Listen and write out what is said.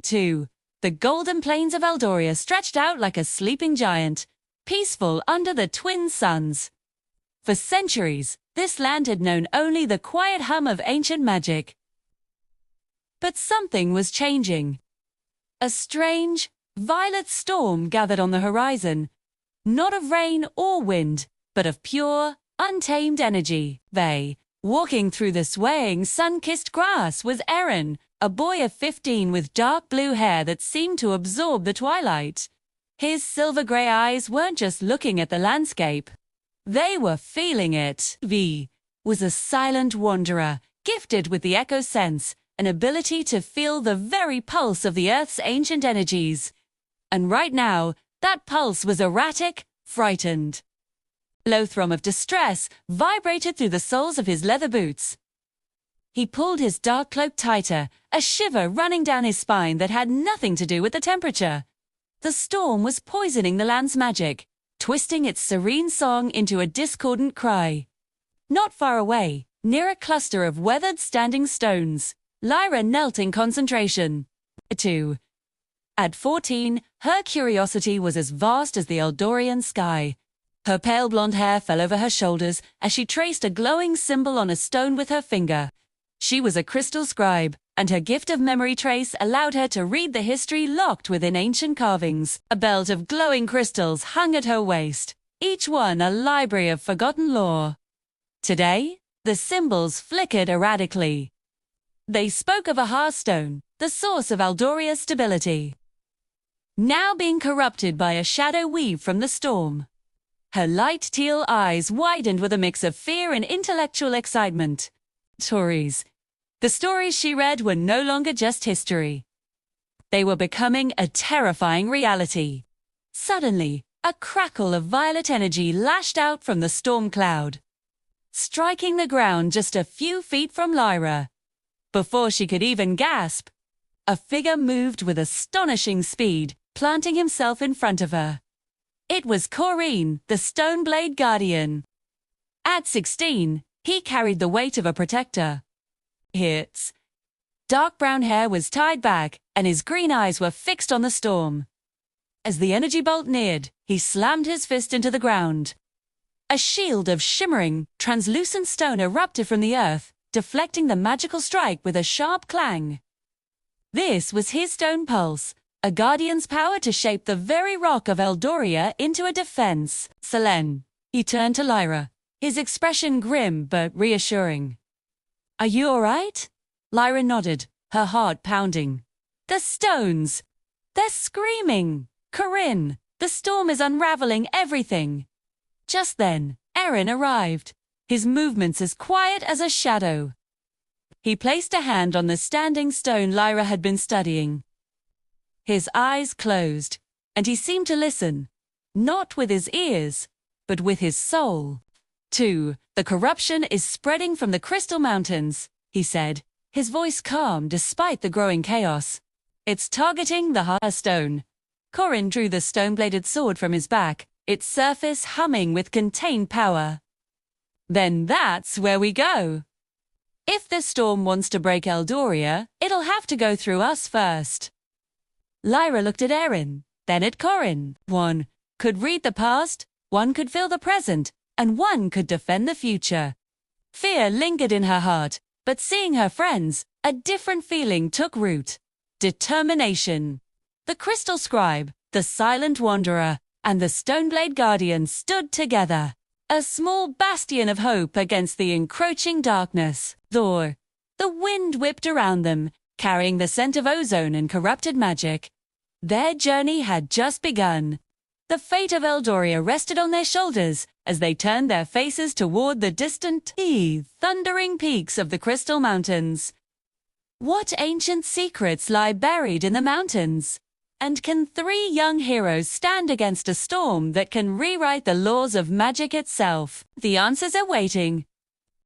2. The golden plains of Eldoria stretched out like a sleeping giant, peaceful under the twin suns. For centuries, this land had known only the quiet hum of ancient magic. But something was changing. A strange, violet storm gathered on the horizon, not of rain or wind, but of pure, untamed energy. Walking through the swaying, sun-kissed grass was Aaron, a boy of 15 with dark blue hair that seemed to absorb the twilight. His silver-grey eyes weren't just looking at the landscape. They were feeling it. V was a silent wanderer, gifted with the echo sense, an ability to feel the very pulse of the Earth's ancient energies. And right now, that pulse was erratic, frightened. Low thrum of distress vibrated through the soles of his leather boots. He pulled his dark cloak tighter, a shiver running down his spine that had nothing to do with the temperature. The storm was poisoning the land's magic, twisting its serene song into a discordant cry. Not far away, near a cluster of weathered standing stones, Lyra knelt in concentration. 2. At 14, her curiosity was as vast as the Eldorian sky. Her pale blonde hair fell over her shoulders as she traced a glowing symbol on a stone with her finger. She was a crystal scribe, and her gift of memory trace allowed her to read the history locked within ancient carvings. A belt of glowing crystals hung at her waist, each one a library of forgotten lore. Today, the symbols flickered erratically. They spoke of a hearthstone, the source of Eldoria's stability, now being corrupted by a shadow weave from the storm. Her light teal eyes widened with a mix of fear and intellectual excitement. Stories. The stories she read were no longer just history. They were becoming a terrifying reality. Suddenly, a crackle of violet energy lashed out from the storm cloud, striking the ground just a few feet from Lyra. Before she could even gasp, a figure moved with astonishing speed, planting himself in front of her. It was Corinne, the Stoneblade Guardian. At 16, he carried the weight of a protector. His dark brown hair was tied back, and his green eyes were fixed on the storm. As the energy bolt neared, he slammed his fist into the ground. A shield of shimmering, translucent stone erupted from the earth, deflecting the magical strike with a sharp clang. This was his stone pulse, a guardian's power to shape the very rock of Eldoria into a defense. Selene. He turned to Lyra, his expression grim but reassuring. Are you all right? Lyra nodded, her heart pounding. The stones! They're screaming! Corinne, the storm is unraveling everything. Just then, Aaron arrived, his movements as quiet as a shadow. He placed a hand on the standing stone Lyra had been studying. His eyes closed, and he seemed to listen, not with his ears, but with his soul. 2. The corruption is spreading from the Crystal Mountains, he said, his voice calm despite the growing chaos. It's targeting the Haha stone. Corinne drew the stone-bladed sword from his back, its surface humming with contained power. Then that's where we go. If the storm wants to break Eldoria, it'll have to go through us first. Lyra looked at Aaron, then at Corinne. One could read the past, one could feel the present, and one could defend the future. Fear lingered in her heart, but seeing her friends, a different feeling took root. Determination. The Crystal Scribe, the Silent Wanderer, and the Stoneblade Guardian stood together, a small bastion of hope against the encroaching darkness. The wind whipped around them, carrying the scent of ozone and corrupted magic. Their journey had just begun. The fate of Eldoria rested on their shoulders as they turned their faces toward the distant, thundering peaks of the Crystal Mountains. What ancient secrets lie buried in the mountains? And can 3 young heroes stand against a storm that can rewrite the laws of magic itself? The answers are waiting.